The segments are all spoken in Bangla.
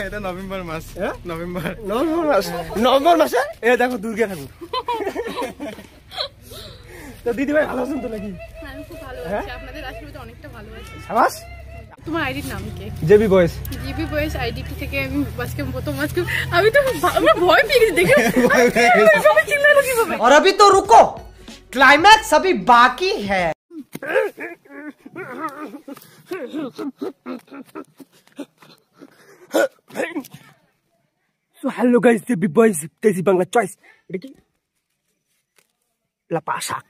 এটা নভেম্বর মাস। নভেম্বর মাস, নভেম্বর মাসে এ দেখো দুর্গা ঠাকুর। তো দিদি ভাই ভালো আছেন তো নাকি? আমি খুব ভালো আছি, আপনাদের আশীর্বাদে অনেকটা ভালো আছি। সাবাস। তোমার আইডির নাম কি? জেবি বয়েস। জিবি বয়েস আইডিটি থেকে আমি বাসকে প্রথম আজকে আমি তো আমরা ভয় পেয়ে গেছি দেখে। সবাই চিল্লালো কিভাবে? और अभी तो रुको, क्लाइमैक्स अभी बाकी है। So hello guys, Jebby boys, Desi Bangla choice. এটা কি? লাপাশাক।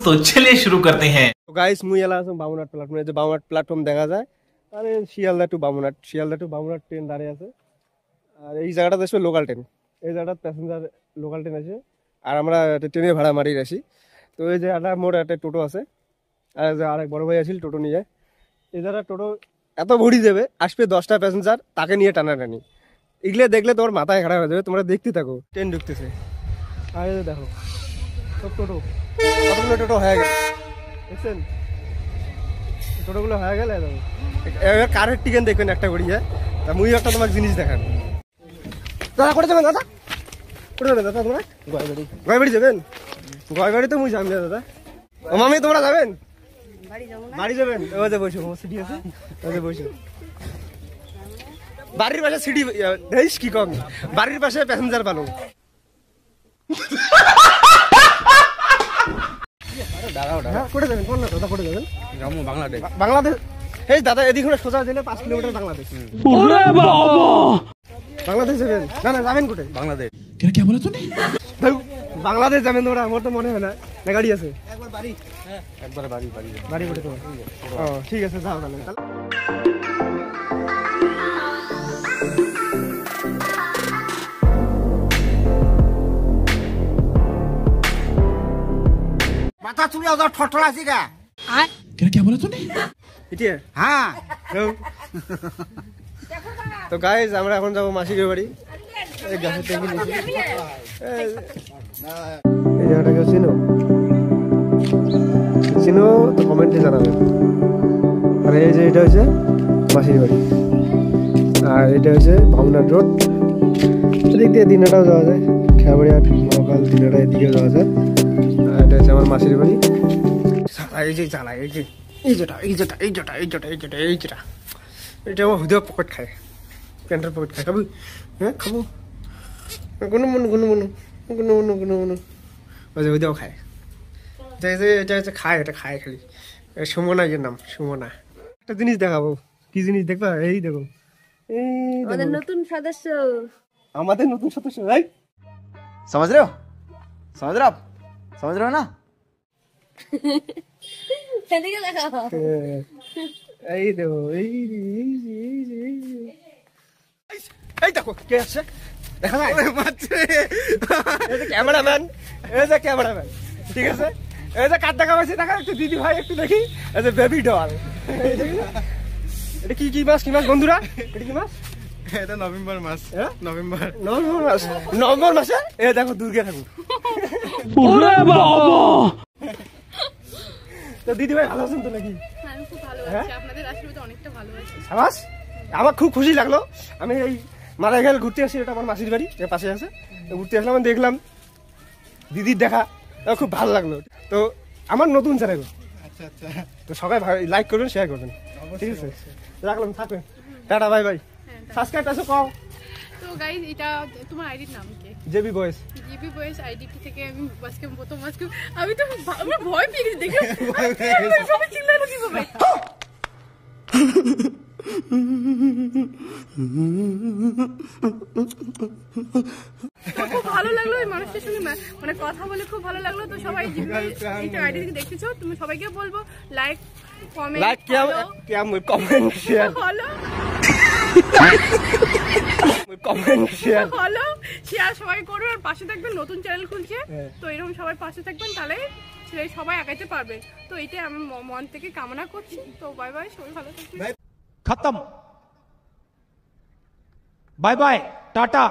तो चलिए शुरू करते हैं। তো গাইস মুই এলা আছো বামুনহাট প্ল্যাটফর্মে, যে বামুনহাট প্ল্যাটফর্ম দেখা যায় আরে শিয়ালদা টু বামুনহাট ট্রেন দাঁড়িয়ে আছে। আর এই জায়গাটা আসলে লোকাল ট্রেন, এই জায়গাটা প্যাসেঞ্জার লোকাল ট্রেন আছে। আর আমরা ট্রেনে ভাড়া মারিয়ে আসি। তো এই যে একটা মোড় একটা টোটো আছে, আর যে আরেক বড় ভাই আছিল টোটো নিয়ে যায়। এই জায়গা টোটো এত ভরি দেবে, আসবে 10টা প্যাসেঞ্জার, তাকে নিয়ে টানাটানি। এগুলো দেখলে তোমার মাথায় খারাপ হয়ে যাবে, তোমরা দেখতে থাকো। ট্রেন ঢুকতেছে আর এই যে দেখো সব টোটো, কতগুলো টোটো হয়ে গেল দেখছেন? টোটোগুলো হয়ে গেলে এবার কারের টিকেন দেখবেন একটা করি। তা মুই একটা তোমাকে জিনিস দেখান। দাদা করে যাবেন? দাদা করে যাবেন? দাদা তোমরা গয়বাড়ি যাবেন? গয়বাড়ি তো মুই যাবি না দাদা। ও মামি তোমরা যাবেন? বাড়ি যাবেন? ওই যে বসো, সিটি আছে ওই যে বসো। বাড়ির পাশে সিটি দেখিস কি কম, বাড়ির পাশে প্যাসেঞ্জার পালো। করে যাবেন? কোন দাদা করে যাবেন? বাংলাদেশ। বাংলাদেশ এই দাদা এদিকে সোজা দিলে 5 কিলোমিটার বাংলাদেশ। বাংলাদেশ যাবেন? না না যাবেন কোথায়? বাংলাদেশ। কে বলে তুমি? বাংলাদেশ যাবেন তোমরা? আমার তো মনে হয় না। না গাড়ি আছে? একবার বাড়ি। হ্যাঁ একবার বাড়ি। বাড়ি কোথায় তোমার? ও ঠিক আছে যাও তাহলে। माथा चुरी उधर ठोठला सी क्या? क्या बोला तूने? इटिए हाँ। তো গাইস আমরা এখন যাব মাসির বাড়ি। এই গাছে থেকে নিচে এই জায়গাটাকে চিনো তো কমেন্টে জানাবেন। আর এই যে এটা হচ্ছে মাসির বাড়ি, আর এটা হচ্ছে বামুনহাট রোড। এদিক দিয়ে দিনাটাও যাওয়া যায়, খেয়াবাড়িহাট মহাকাল দিনাটা এদিকেও যাওয়া যায়। আর এটা হচ্ছে আমার মাসির বাড়ি। এই যে জ্বালা এটা আমার হুদা পকেট খায়, প্যান্টের পকেট খায়। খাবি? হ্যাঁ খাবো। কোনো হুদাও খায়। এটা হচ্ছে খায়, এটা খায় খালি। সুমনা এর নাম, সুমনা। একটা জিনিস দেখাবো। কি জিনিস দেখবা? এই দেখো, আমাদের নতুন সদস্য। আমাদের নতুন সদস্য ভাই। समझ रहे हो आप? समझ रहे हो ना? এদিকে দেখাও। এই দেখো, এই দেখো কে আছে দেখা যায়? এই যে ক্যামেরাম্যান, ঠিক আছে? এই যে কার দেখা পাইছে দেখা, একটু দিদি ভাই একটু দেখি। এই যে বেবি ডল। এটা কি মাছ বন্ধুরা? এটা কি মাছ? এটা নভেম্বর মাস। নভেম্বর মাসে এ দেখো দুর্গা ঠাকুর। তো দিদি ভাই ভালো আছেন তো নাকি? আমি খুব ভালো আছি, আপনাদের আশীর্বাদে অনেকটা ভালো আছি। সাবাস। আমার খুব খুশি লাগলো। আমি এই মারাইখাল ঘুরতে আসি, এটা আমার মাসির বাড়ি, এর পাশে আছে। ঘুরতে আসলাম, দেখলাম দিদির দেখা, খুব ভালো লাগলো। তো আমার নতুন চ্যানেল, তো সবাই লাইক করবেন, শেয়ার করবেন, ঠিক আছে? রাখলাম, থাকবেন, টাটা, বাই বাই। সাবস্ক্রাইব আছে কও। তো গাইস এটা তোমার আইডির নাম কি? জেবি বয়েস। জিবি বয়েস আইডিটি থেকে আমি বাসকে প্রথম আজকে আমি তো আমরা ভয় পেয়ে গেছি দেখে। সবাই চিল্লালো কিভাবে? খুব ভালো লাগলো এই মানুষটার সঙ্গে মানে কথা বলে, খুব ভালো লাগলো। তো সবাই এইটা আইডি থেকে দেখতেছো, তুমি সবাইকে বলবো লাইক কমেন্ট শেয়ার সবাই করবেন। আর পাশে থাকবেন, নতুন চ্যানেল খুলছে, তো এরকম সবাই পাশে থাকবেন, তাহলে সবাই আগাইতে পারবে। তো এটাই আমি মন থেকে কামনা করছি। তো বাই বাই, সবাই ভালো থাকবেন। खत्म, बाय बाय, टाटा।